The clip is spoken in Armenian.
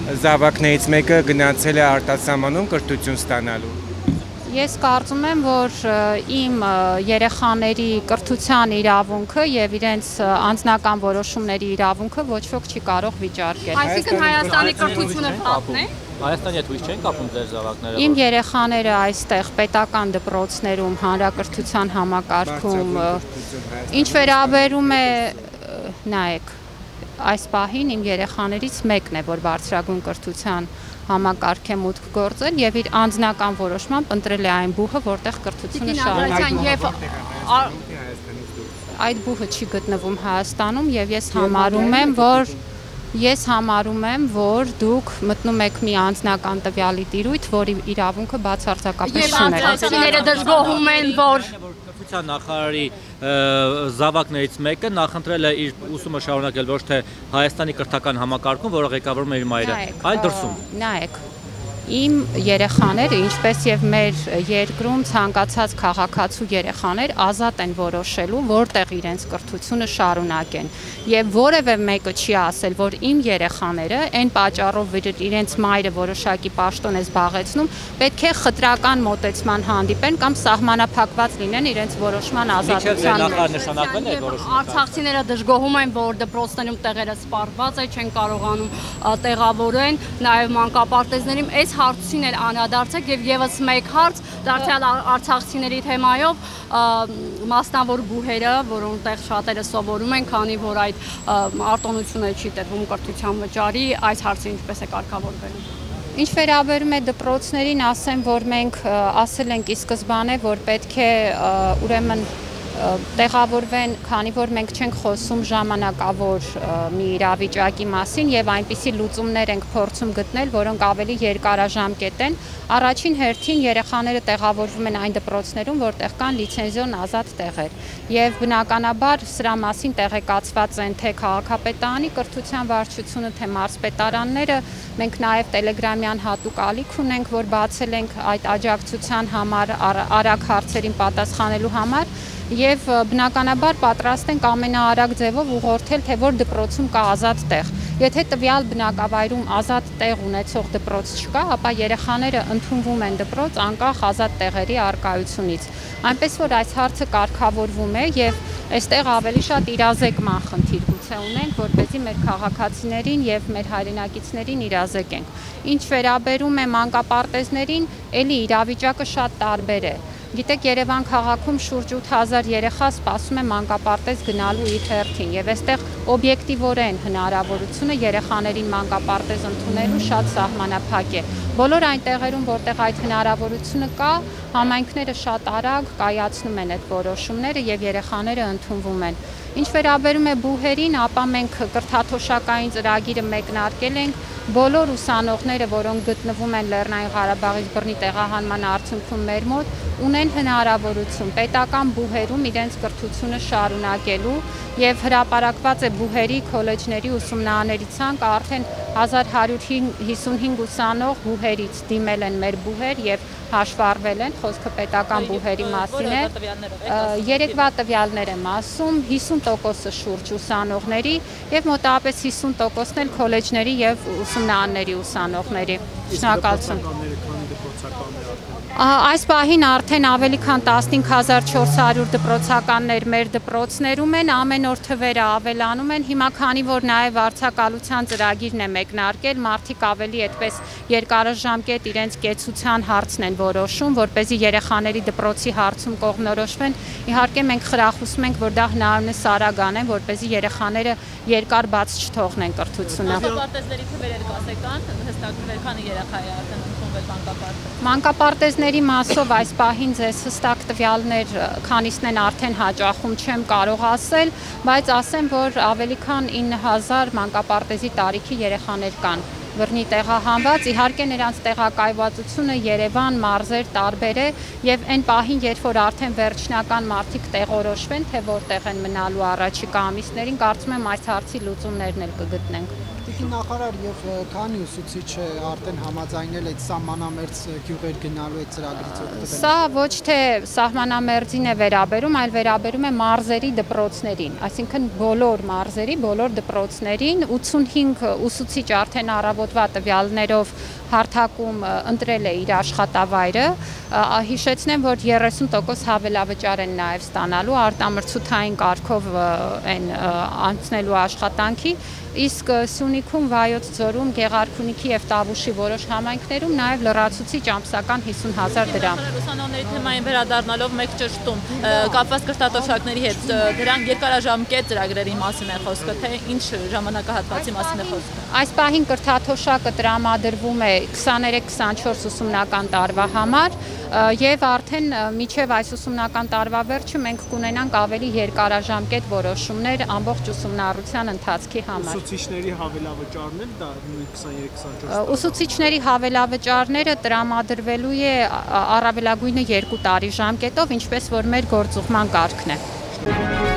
զավակներից մեկը գնացել է արտասահմանում կրթություն ստանալու։ Ես կարծում եմ, որ իմ երեխաների կրթության իրավունքը եւ իրենց անձնական որոշումների իրավունքը ոչ ոք չի կարող վիճարկել։ Այսինքն Հայաստանի կրթությունը փախն է։ Հայաստանի հետ ույս չեն կապում ձեր զավակները։ Իմ երեխաները այստեղ պետական դպրոցներում հանրակրթության համակարգում ինչ վերաբերում է, նայեք, այս պահին իմ երեխաներից մեկն է, որ բարձրագույն կրթության համակարգ է մուտք գործել եւ իր անձնական որոշմամբ ընտրել է այն բուհը, որտեղ կրթությունը շարունակվում է։ Այդ բուհը չի գտնվում Հայաստանում եւ ես համարում եմ, որ դուք մտնում եք մի անձնական տվյալի տիրույթ, որի իրավունքը բացարձակապես չունեք։ Եվ արտաքինները դժգոհում են, որ կրթության նախարարի զավակներից մեկը նախընտրել է իր ուսումը շարունակել ոչ թե Հայաստանի կրթական համակարգում, որը ղեկավարում է իր մայրը, այլ դրսում։ Նայեք, իմ երեխաները, ինչպես եւ մեր երկրում ցանկացած քաղաքացու երեխաներ ազատ են որոշելու, որտեղ իրենց կրթությունը շարունակեն։ Եվ որևէ մեկը չի ասել, որ իմ երեխաները այն պատճառով, որ իրենց մայրը որոշակի պաշտոն է զբաղեցնում, պետք է խտրական մոտեցման հանդիպեն կամ սահմանափակված լինեն իրենց որոշման ազատության։ Արցախցիները դժգոհում են, որ դպրոցներում տեղերը սպառված է, չեն կարողանում տեղավորեն, նաեւ մանկապարտեզներում հարցին էլ անդրադարձեք եւ եւս մեկ հարց դարձյալ արցախցիների թեմայով մասնավոր բուհերը, որոնտեղ շատերը սովորում են, քանի որ այդ արտոնությունը չի տրվում կրթության վճարի, այս հարցը ինչպես է կարգավորվելու։ Ինչ վերաբերում է դպրոցներին, ասեմ, որ մենք ասել ենք ի սկզբանե, որ պետք է ուրեմն տեղավորվեն, քանի որ մենք չենք խոսում ժամանակավոր մի իրավիճակի մասին եւ այնպիսի լուծումներ ենք փորձում գտնել, որոնք ավելի երկարաժամկետ են։ Առաջին հերթին երեխաները տեղավորվում են այն դպրոցներում, որտեղ կան լիցենզիոն ազատ տեղեր։ Եվ բնականաբար սրա մասին տեղեկացված են թե քաղաքապետարանի կրթության վարչությունը, թե մարզպետարանները։ Մենք նաեւ տելեգրամյան հատուկ ալիք ունենք, որ բացել ենք այդ աջակցության համար, արագ հարցերին պատասխանելու համար։ Եվ բնականաբար պատրաստ ենք ամենաարագ ձևով ուղղորդել, թե որ դպրոցում կա ազատ տեղ։ Եթե տվյալ բնակավայրում ազատ տեղ ունեցող դպրոց չկա, ապա երեխաները ընդունվում են դպրոց անկախ ազատ տեղերի առկայությունից։ Այնպես որ այս հարցը կարգավորվում է եւ այստեղ ավելի շատ իրազեկման խնդիր գուցե ունենք, որպեսզի մեր քաղաքացիներին եւ մեր հայրենակիցներին իրազեկենք։ Ինչ վերաբերում է մանկապարտեզներին, ելի իրավիճակը շատ տարբեր է։ Գիտեք, Երևան քաղաքում շուրջ 8000 երեխա սպասում է մանկապարտեզ գնալու իր հերթին եւ այստեղ օբյեկտիվորեն հնարավորությունը երեխաներին մանկապարտեզ ընդունելու շատ սահմանափակ է։ Բոլոր այն տեղերում, որտեղ այդ հնարավորությունը կա, համայնքները շատ արագ կայացնում են այդ որոշումները եւ երեխաները ընդունվում են։ Ինչ վերաբերում է բուհերին, ապա մենք կրթաթոշակային ծրագիրը մեկնարկել ենք բոլոր ուսանողները, որոնք գտնվում են Լեռնային Ղարաբաղից բռնի տեղահանման արդյունքում մեր մոտ, ունեն հնարավորություն պետական բուհերում իրենց կրթությունը շարունակելու եւ հրապարակված է բուհերի, քոլեջների ուսումնաների ցանկը արդեն 1155 ուսանող բուհերից դիմել են մեր բուհեր եւ հաշվառվել են, խոսքը պետական բուհերի մասին է։ Երեկվա տվյալներ եմ ասում, 50%-ը շուրջ ուսանողների եւ մոտավորապես 50%-ն էլ քոլեջների եւ ուսումնաների ուսանողների։ Շնորհակալություն։ Այս պահին արդեն ավելի քան 15400 դպրոցականներ մեր դպրոցներում են, ամեն օր թվերը ավելանում են, հիմա քանի որ նաև վարձակալության ծրագիրն է մեկնարկել, մարդիկ ավելի այդպես երկարաժամկետ իրենց կեցության հարցն են որոշում, որպեսզի երեխաների դպրոցի հարցում կողմնորոշվեն, իհարկե մենք խրախուսում ենք, որ դա հնարավորինս արագ անեն, որպեսզի երեխաները երկար բաց չթողնեն կրթությունը։ Մանկապարտեզների թվերը կասեկան, հստակ քանի երեխա է արդեն ընդունվել մանկապարտեզ։ Մանկապարտեզների մասով այս պահին ձեզ հստակ տվյալներ քանիսն են արդեն հաճախում չեմ կարող ասել, բայց ասեմ, որ ավելի քան 9000 մանկապարտեզի տարիքի երեխաներ կան բռնի տեղահանված, իհարկե նրանց տեղակայվածությունը Երևան, մարզեր տարբեր է եւ այն պահին, երբ որ արդեն վերջնական մարդիկ տեղորոշվեն, թե որտեղ են մնալու առաջիկա ամիսներին, կարծում եմ այս հարցի լուծումներն էլ կգտնենք։ Տիկին նախարար եւ քանի ուսուցիչ արդեն համաձայնել այդ սահմանամերձ գյուղեր գնալու այդ ծրագրից օգտվել։ Սա ոչ թե սահմանամերձին է վերաբերում, այլ վերաբերում է մարզերի դպրոցներին, այսինքն բոլոր մարզերի, բոլոր դպրոցներին 85 ուսուցիչ արդեն առավոտվա տվյալներով հարթակում ընտրել է իր աշխատավայրը, հիշեցնեմ, որ 30% հավելավճար են նաև ստանալու արտամրցութային կարգով են անցնելու աշխատանքի, իսկ Սյունիքում, Վայոց ձորում, Գեղարքունիքի եւ Տավուշի որոշ համայնքներում նաև լրացուցիչ ամսական 50,000 դրամ։ Ուսանողների թեմային վերադառնալով մեկ ճշտում կապված կրթաթոշակների հետ դրանք երկարաժամկետ ծրագրերի մասին է խոսքը, թե ինչ ժամանակահատվածի մասին է խոսքը։ Այս պահին կրթաթոշակը տրամադրվում է 23-24 ուսումնական տարվա համար եւ արդեն մինչեւ այս ուսումնական տարվա վերջը մենք կունենանք ավելի երկարաժամկետ որոշումներ ամբողջ ուսումնառության ընթացքի համար։ Ուսուցիչների հավելավճարներ դա 23-24 Ուսուցիչների հավելավճարները տրամադրվելու է առավելագույնը 2 տարի ժամկետով, ինչպես որ մեր գործուղման կարգն է։